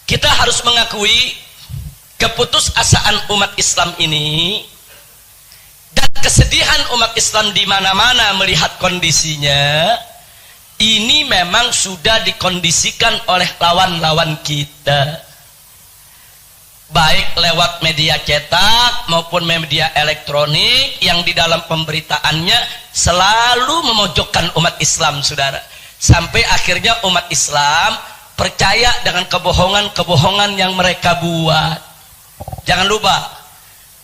Kita harus mengakui keputusasaan umat Islam ini dan kesedihan umat Islam di mana-mana melihat kondisinya. Ini memang sudah dikondisikan oleh lawan-lawan kita, baik lewat media cetak maupun media elektronik, yang di dalam pemberitaannya selalu memojokkan umat Islam, saudara. Sampai akhirnya umat Islam percaya dengan kebohongan-kebohongan yang mereka buat. Jangan lupa,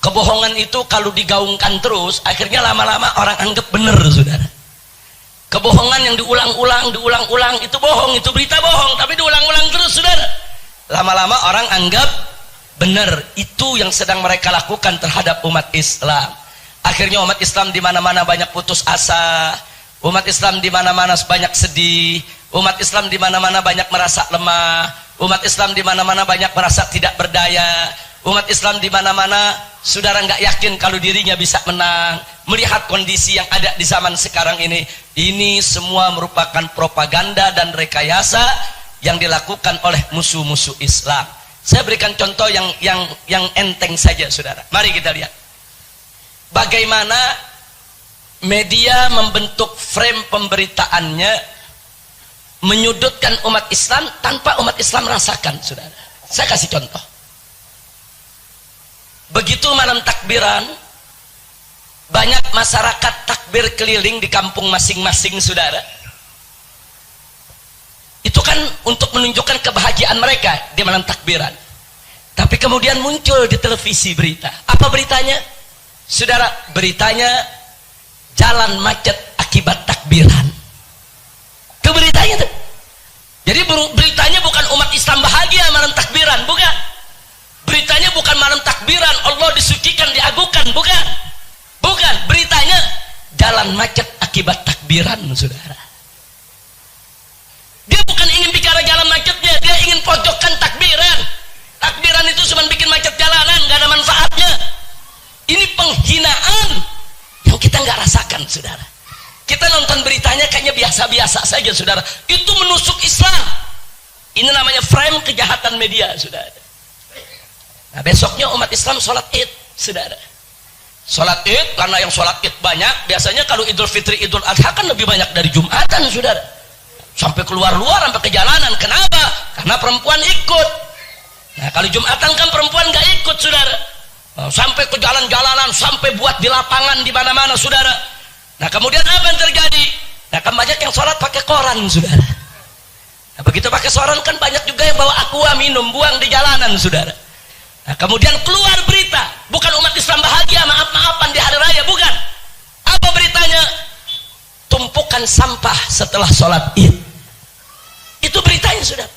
kebohongan itu kalau digaungkan terus, akhirnya lama-lama orang anggap benar, saudara. Kebohongan yang diulang-ulang itu bohong, itu berita bohong, tapi diulang-ulang terus, saudara. Lama-lama orang anggap benar. Itu yang sedang mereka lakukan terhadap umat Islam. Akhirnya umat Islam di mana-mana banyak putus asa, umat Islam di mana-mana banyak sedih, umat Islam di mana-mana banyak merasa lemah, umat Islam di mana-mana banyak merasa tidak berdaya, umat Islam di mana-mana saudara nggak yakin kalau dirinya bisa menang. Melihat kondisi yang ada di zaman sekarang ini semua merupakan propaganda dan rekayasa yang dilakukan oleh musuh-musuh Islam. Saya berikan contoh yang enteng saja, saudara. Mari kita lihat bagaimana media membentuk frame pemberitaannya menyudutkan umat Islam tanpa umat Islam merasakan, saudara. Saya kasih contoh. Begitu malam takbiran, banyak masyarakat takbir keliling di kampung masing-masing, saudara. Itu kan untuk menunjukkan kebahagiaan mereka di malam takbiran. Tapi kemudian muncul di televisi berita. Apa beritanya? Saudara, beritanya jalan macet akibat takbiran. Itu beritanya tuh. Jadi beritanya bukan umat Islam bahagia malam takbiran, bukan. Beritanya bukan malam takbiran Allah disucikan, diagungkan, bukan. Bukan, beritanya jalan macet akibat takbiran, saudara. Dia bukan ingin bicara jalan macetnya, dia ingin pojokkan takbiran. Takbiran itu cuma bikin macet jalanan, gak ada manfaatnya. Ini penghinaan yang kita nggak rasakan, saudara. Kita nonton beritanya kayaknya biasa-biasa saja, saudara. Itu menusuk Islam. Ini namanya frame kejahatan media, saudara. Nah, besoknya umat Islam sholat Id, saudara. Sholat Id, karena yang sholat Id banyak, biasanya kalau Idul Fitri, Idul Adha kan lebih banyak dari Jumatan, saudara. Sampai keluar-luar, sampai ke jalanan. Kenapa? Karena perempuan ikut. Nah, kalau Jumatan kan perempuan nggak ikut, saudara. Sampai ke jalan-jalanan, sampai buat di lapangan di mana-mana, saudara. Nah, kemudian apa yang terjadi? Nah, kan banyak yang sholat pakai koran, saudara. Nah, begitu pakai koran kan banyak juga yang bawa aqua minum, buang di jalanan, saudara. Nah, kemudian keluar berita, bukan umat Islam bahagia maaf-maafan di hari raya, bukan. Apa beritanya? Tumpukan sampah setelah sholat Id. Itu beritanya, saudara.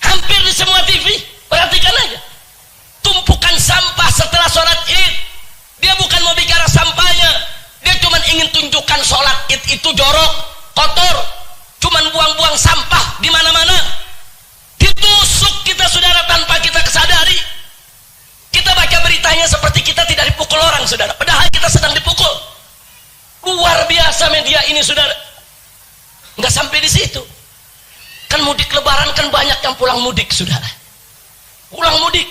Hampir di semua TV, perhatikan aja. Tumpukan sampah setelah sholat Id. Dia bukan mau bicara sampahnya, dia cuma ingin tunjukkan sholat Id itu jorok, kotor, cuman buang-buang sampah di mana-mana. Ditusuk kita, saudara, tanpa kita kesadari. Kita baca beritanya seperti kita tidak dipukul orang, saudara, padahal kita sedang dipukul. Luar biasa media ini, saudara. Nggak sampai di situ. Kan mudik lebaran kan banyak yang pulang mudik, saudara. Pulang mudik,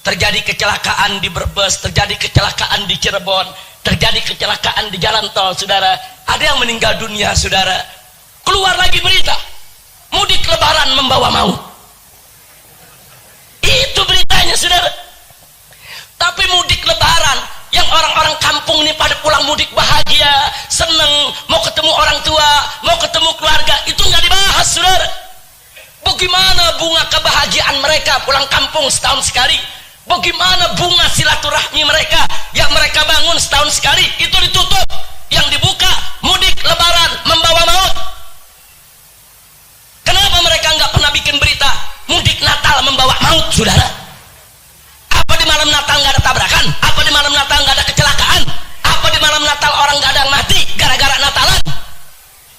terjadi kecelakaan di Brebes, terjadi kecelakaan di Cirebon, terjadi kecelakaan di jalan tol, saudara. Ada yang meninggal dunia, saudara. Keluar lagi berita, mudik lebaran membawa maut. Itu beritanya, saudara. Tapi mudik lebaran yang orang-orang kampung ini pada pulang mudik bahagia, seneng, mau ketemu orang tua, mau ketemu keluarga, itu nggak dibahas, saudara. Bagaimana bunga kebahagiaan mereka pulang kampung setahun sekali? Bagaimana bunga silaturahmi mereka yang mereka bangun setahun sekali? Itu ditutup. Yang dibuka mudik lebaran membawa maut. Kenapa mereka nggak pernah bikin berita mudik Natal membawa maut, saudara? Apa di malam Natal nggak ada tabrakan? Apa di malam Natal nggak ada kecelakaan? Apa di malam Natal orang nggak ada yang mati gara-gara Natalan?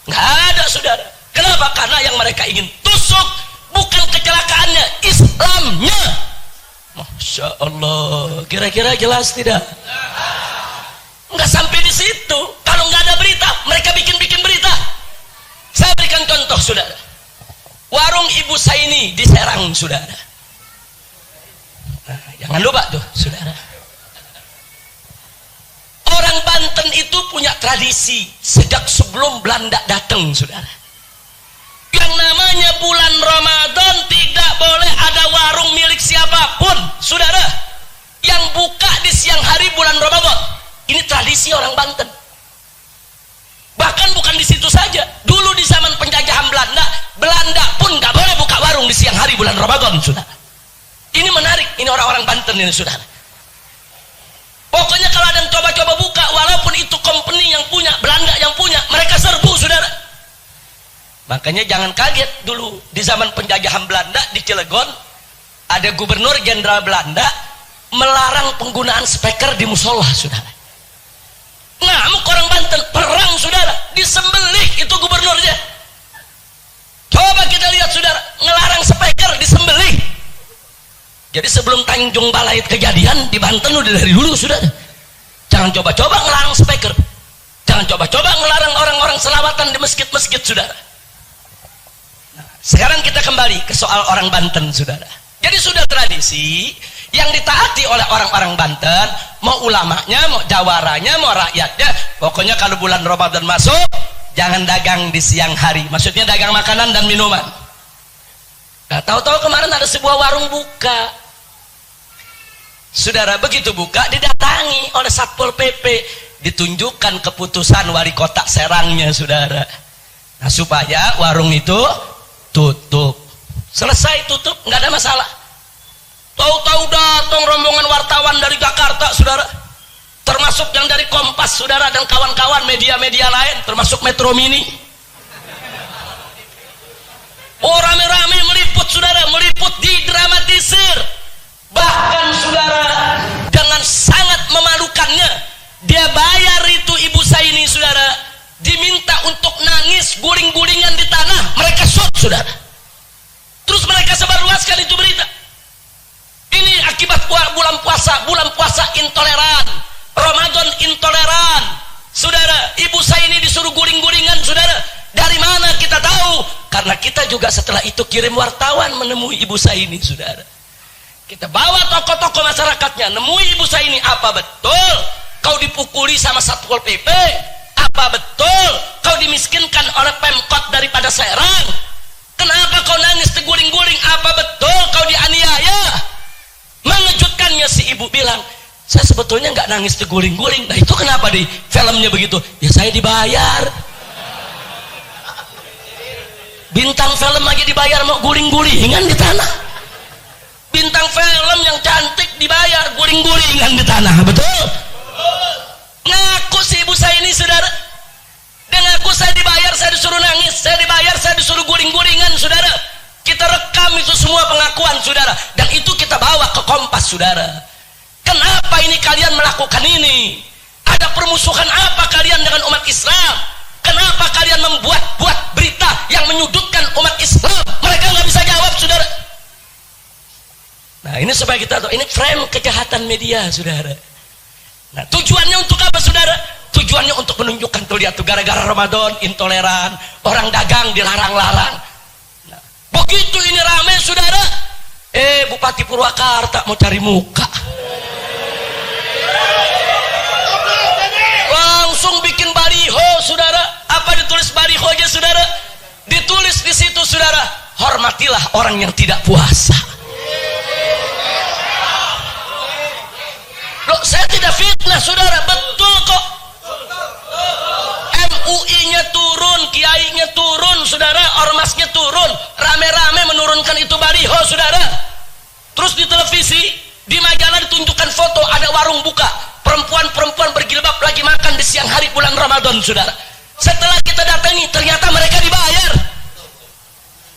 Nggak ada, saudara. Kenapa? Karena yang mereka ingin tusuk bukan kecelakaannya, Islamnya. Masya Allah. Kira-kira jelas tidak? Nggak sampai di situ. Kalau nggak ada berita, mereka bikin berita. Saya berikan contoh, saudara. Warung Ibu Saini di Serang, saudara. Nah, jangan lupa tuh saudara, orang Banten itu punya tradisi sejak sebelum Belanda datang saudara, yang namanya bulan Ramadan tidak boleh ada warung milik siapapun saudara yang buka di siang hari bulan Ramadan. Ini tradisi orang Banten. Bahkan bukan di situ saja, dulu di zaman penjajahan Belanda, Belanda pun nggak boleh buka warung di siang hari bulan Ramadan saudara. Ini menarik, ini orang-orang Banten ini saudara. Pokoknya kalau ada yang coba-coba buka, walaupun itu company yang punya, Belanda yang punya, mereka serbu saudara. Makanya jangan kaget, dulu di zaman penjajahan Belanda di Cilegon ada gubernur jenderal Belanda melarang penggunaan speaker di musola saudara. Ngamuk orang Banten, perang saudara, disembelih itu gubernurnya. Coba kita lihat saudara, ngelarang speaker disembelih. Jadi sebelum Tanjung Balai kejadian di Banten udah dari dulu saudara. Jangan coba-coba ngelarang speaker, jangan coba-coba ngelarang orang-orang selawatan di masjid-masjid saudara. Nah, sekarang kita kembali ke soal orang Banten saudara. Jadi sudah tradisi yang ditaati oleh orang-orang Banten, mau ulamanya, mau jawaranya, mau rakyatnya, pokoknya kalau bulan Ramadan masuk jangan dagang di siang hari, maksudnya dagang makanan dan minuman. Nah, tahu-tahu kemarin ada sebuah warung buka saudara, begitu buka didatangi oleh Satpol PP, ditunjukkan keputusan wali kota Serangnya saudara. Nah, supaya warung itu tutup. Selesai tutup, nggak ada masalah. Tahu-tahu datang rombongan wartawan dari Jakarta saudara, termasuk yang dari Kompas saudara dan kawan-kawan media-media lain, termasuk Metro Mini. Oh, rame-rame meliput saudara, meliput, didramatisir. Bahkan saudara, dengan sangat memalukannya, dia bayar itu ibu saya ini saudara, diminta untuk nangis guling-gulingan di tanah, mereka shock saudara. Terus mereka sebarluaskan itu berita. Ini akibat bulan puasa intoleran, Ramadan intoleran saudara. Ibu saya ini disuruh guling-gulingan saudara. Dari mana kita tahu? Karena kita juga setelah itu kirim wartawan menemui ibu saya ini saudara. Kita bawa tokoh-tokoh masyarakatnya, nemui ibu saya ini, apa betul kau dipukuli sama Satpol PP? Apa betul kau dimiskinkan oleh Pemkot daripada Serang? Kenapa kau nangis terguling-guling? Apa betul kau dianiaya? Mengejutkannya si ibu bilang, saya sebetulnya nggak nangis terguling-guling. Nah itu kenapa di filmnya begitu? Ya saya dibayar. Bintang film aja dibayar mau guling-gulingan di tanah. Bintang film yang cantik dibayar guling-gulingan di tanah, betul? Ngaku si ibu saya ini saudara. Dan aku saya dibayar, saya disuruh nangis, saya dibayar, saya disuruh guling-gulingan saudara. Kita rekam itu semua pengakuan saudara, dan itu kita bawa ke Kompas saudara. Kenapa ini kalian melakukan ini? Ada permusuhan apa kalian dengan umat Islam? Kenapa kalian membuat berita yang menyudutkan umat Islam? Mereka nggak bisa jawab saudara. Nah ini supaya kita tahu, ini frame kejahatan media saudara. Nah tujuannya untuk apa saudara? Tujuannya untuk menunjukkan tuh lihat tuh, gara-gara Ramadan intoleran, orang dagang dilarang-larang. Nah, begitu ini rame saudara, Bupati Purwakarta mau cari muka, langsung bikin baliho saudara. Apa ditulis baliho aja saudara? Ditulis di situ saudara, hormatilah orang yang tidak puasa. Loh, saya tidak fitnah saudara, betul kok. MUI-nya turun, kiainya turun saudara, ormasnya turun, rame-rame menurunkan itu baliho saudara. Terus di televisi, di majalah ditunjukkan foto ada warung buka, perempuan-perempuan berjilbab lagi makan di siang hari bulan Ramadan saudara. Setelah kita datangi, ternyata mereka dibayar.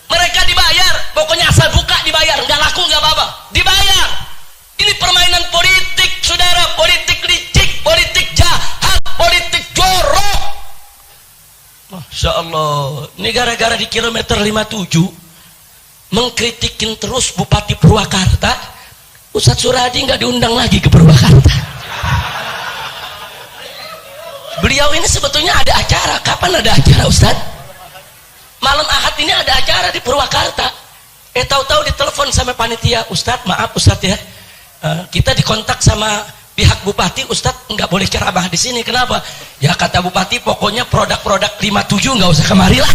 Mereka dibayar, pokoknya asal buka dibayar, nggak laku nggak apa-apa, dibayar. Ini permainan politik saudara, politik licik, politik jahat, politik jorok. Masya Allah, ini gara-gara di kilometer 57 mengkritikin terus Bupati Purwakarta, Ustadz Suradi nggak diundang lagi ke Purwakarta. Beliau ini sebetulnya ada acara. Kapan ada acara Ustadz? Malam Ahad ini ada acara di Purwakarta. Tahu-tahu ditelepon sama panitia, Ustadz maaf Ustadz ya, Kita dikontak sama pihak bupati, Ustadz nggak boleh ceramah di sini. Kenapa? Ya kata bupati, pokoknya produk-produk 57 nggak usah kemari lah.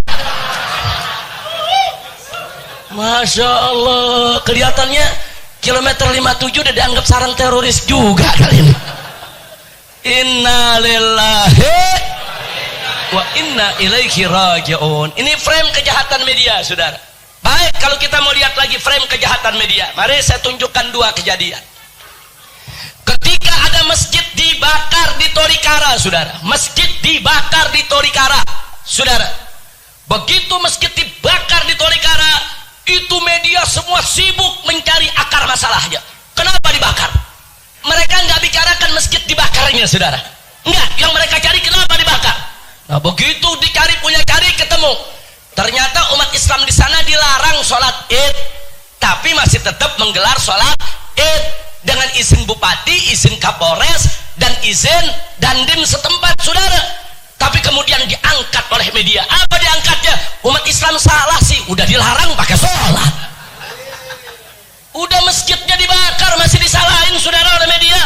Masya Allah, kelihatannya kilometer 57 udah dianggap sarang teroris juga kali ini. Inna lillahi wa inna ilaihi raji'un. Ini frame kejahatan media, saudara. Baik, kalau kita mau lihat lagi frame kejahatan media, mari saya tunjukkan dua kejadian. Ketika ada masjid dibakar di Tolikara, saudara. Masjid dibakar di Tolikara, saudara. Begitu masjid dibakar di Tolikara, itu media semua sibuk mencari akar masalahnya. Kenapa dibakar? Mereka nggak bicarakan masjid dibakarnya, saudara. Enggak, yang mereka cari kenapa dibakar. Nah, begitu dicari punya cari ketemu. Ternyata umat Islam di sana dilarang sholat Id, tapi masih tetap menggelar sholat Id dengan izin bupati, izin kapolres, dan izin dandim setempat, saudara. Tapi kemudian diangkat oleh media. Apa diangkatnya? Umat Islam salah sih, udah dilarang pakai sholat. Udah masjidnya dibakar masih disalahin, saudara, oleh media.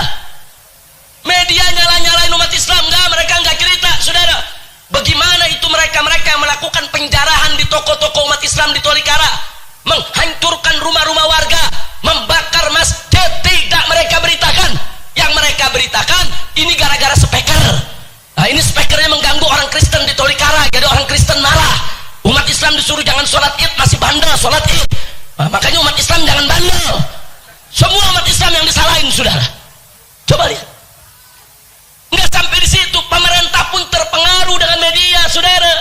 Media nyala-nyalain umat Islam, mereka nggak cerita, saudara. Bagaimana itu mereka yang melakukan penjarahan di toko-toko umat Islam di Tolikara, menghancurkan rumah-rumah warga, membakar masjid, tidak mereka beritakan. Yang mereka beritakan ini gara-gara speaker. Nah, ini speakernya mengganggu orang Kristen di Tolikara, jadi orang Kristen marah. Umat Islam disuruh jangan sholat Id, masih bandel sholat Id. Nah, makanya umat Islam jangan bandel. Semua umat Islam yang disalahin, saudara. Coba lihat. Nggak sampai di situ, pemerintah pun terpengaruh dengan media, saudara.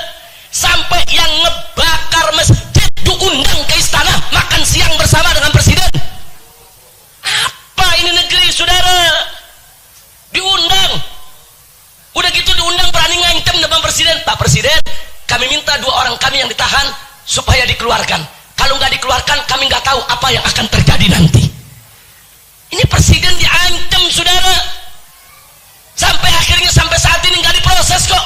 Sampai yang ngebakar masjid diundang ke istana makan siang bersama dengan presiden. Apa ini negeri, saudara? Diundang. Udah gitu diundang berani ngancam depan presiden. Pak Presiden, kami minta 2 orang kami yang ditahan supaya dikeluarkan. Kalau nggak dikeluarkan, kami nggak tahu apa yang akan terjadi nanti. Ini presiden diancam, saudara. Sampai akhirnya sampai saat ini nggak diproses kok.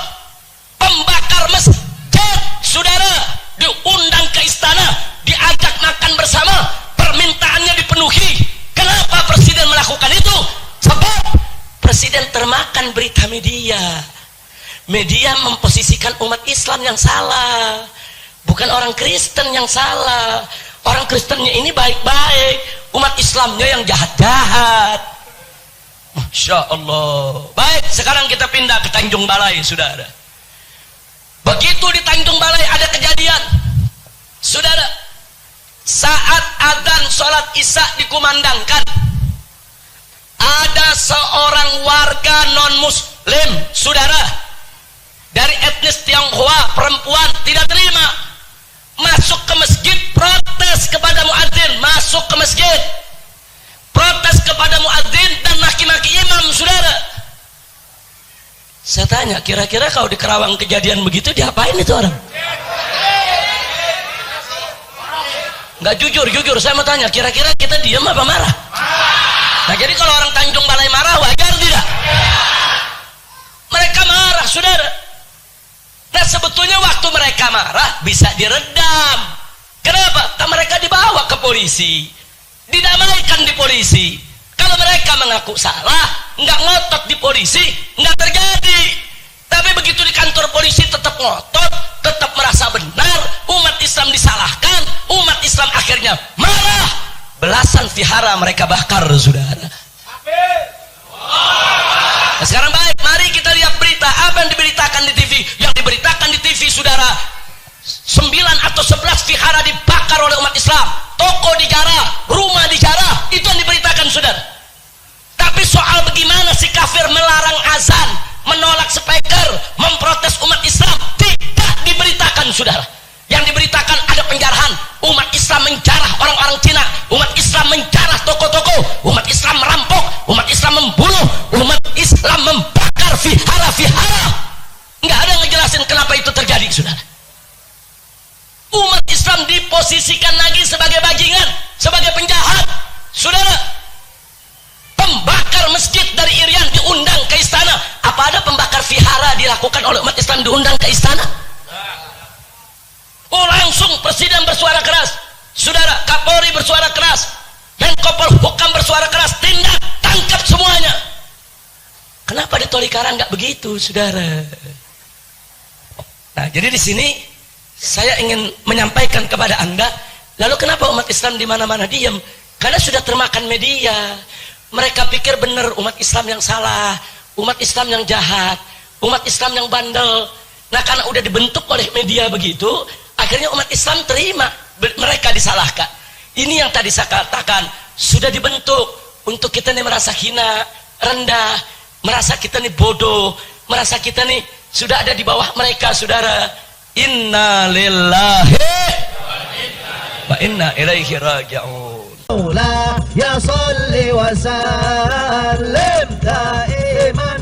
Pembakar masjid, saudara, diundang ke istana, diajak makan bersama, permintaannya dipenuhi. Kenapa presiden melakukan itu? Sebab presiden termakan berita media. Media memposisikan umat Islam yang salah, bukan orang Kristen yang salah. Orang Kristennya ini baik-baik, umat Islamnya yang jahat-jahat. Masya Allah. Baik, sekarang kita pindah ke Tanjung Balai, saudara. Begitu di Tanjung Balai ada kejadian, saudara. Saat adzan sholat isya dikumandangkan, ada seorang warga non-muslim, saudara, dari etnis Tionghoa, perempuan, tidak terima, masuk ke masjid, protes kepada muadzin, masuk ke masjid, protes kepada muadzin dan maki-maki imam, saudara. Saya tanya, kira-kira kalau di Kerawang kejadian begitu diapain itu orang? Nggak jujur, saya mau tanya, kira-kira kita diam apa marah? Nah, jadi kalau orang Tanjung Balai marah, wajar tidak? Mereka marah, saudara. Nah, sebetulnya waktu mereka marah bisa diredam. Kenapa? Karena mereka dibawa ke polisi, didamaikan di polisi. Kalau mereka mengaku salah, nggak ngotot di polisi, nggak terjadi. Tapi begitu di kantor polisi tetap ngotot, tetap merasa benar, umat Islam disalahkan, umat Islam akhirnya marah. Belasan vihara mereka bakar, saudara. Nah, sekarang baik, mari kita lihat berita apa yang diberitakan di TV. Yang diberitakan di TV, saudara, 9 atau 11 vihara dibakar oleh umat Islam, toko dijarah, rumah dijarah, itu yang diberitakan, saudara. Tapi soal bagaimana si kafir melarang azan, menolak speaker, memprotes umat Islam, tidak diberitakan, saudara. Yang diberitakan ada penjarahan, umat Islam menjarah orang-orang Cina, umat Islam menjarah toko-toko, umat Islam merampok, umat Islam membunuh, umat Islam membakar vihara-vihara. Nggak ada yang ngejelasin kenapa itu terjadi, saudara. Umat Islam diposisikan lagi sebagai bajingan, sebagai penjahat, saudara. Pembakar masjid dari Irian diundang ke istana. Apa ada pembakar vihara dilakukan oleh umat Islam diundang ke istana? Oh, langsung presiden bersuara keras, saudara. Kapolri bersuara keras, Menko Polhukam bersuara keras, tindak. Tolikara nggak begitu, saudara. Nah, jadi di sini saya ingin menyampaikan kepada Anda, lalu kenapa umat Islam di mana-mana diam? Karena sudah termakan media. Mereka pikir benar umat Islam yang salah, umat Islam yang jahat, umat Islam yang bandel. Nah, karena udah dibentuk oleh media begitu, akhirnya umat Islam terima mereka disalahkan. Ini yang tadi saya katakan, sudah dibentuk untuk kita nih merasa hina, rendah, merasa kita nih bodoh, merasa kita nih sudah ada di bawah mereka, saudara. Inna lillahi wa inna ilaihi raji'un. Ya salli wa sallim daiman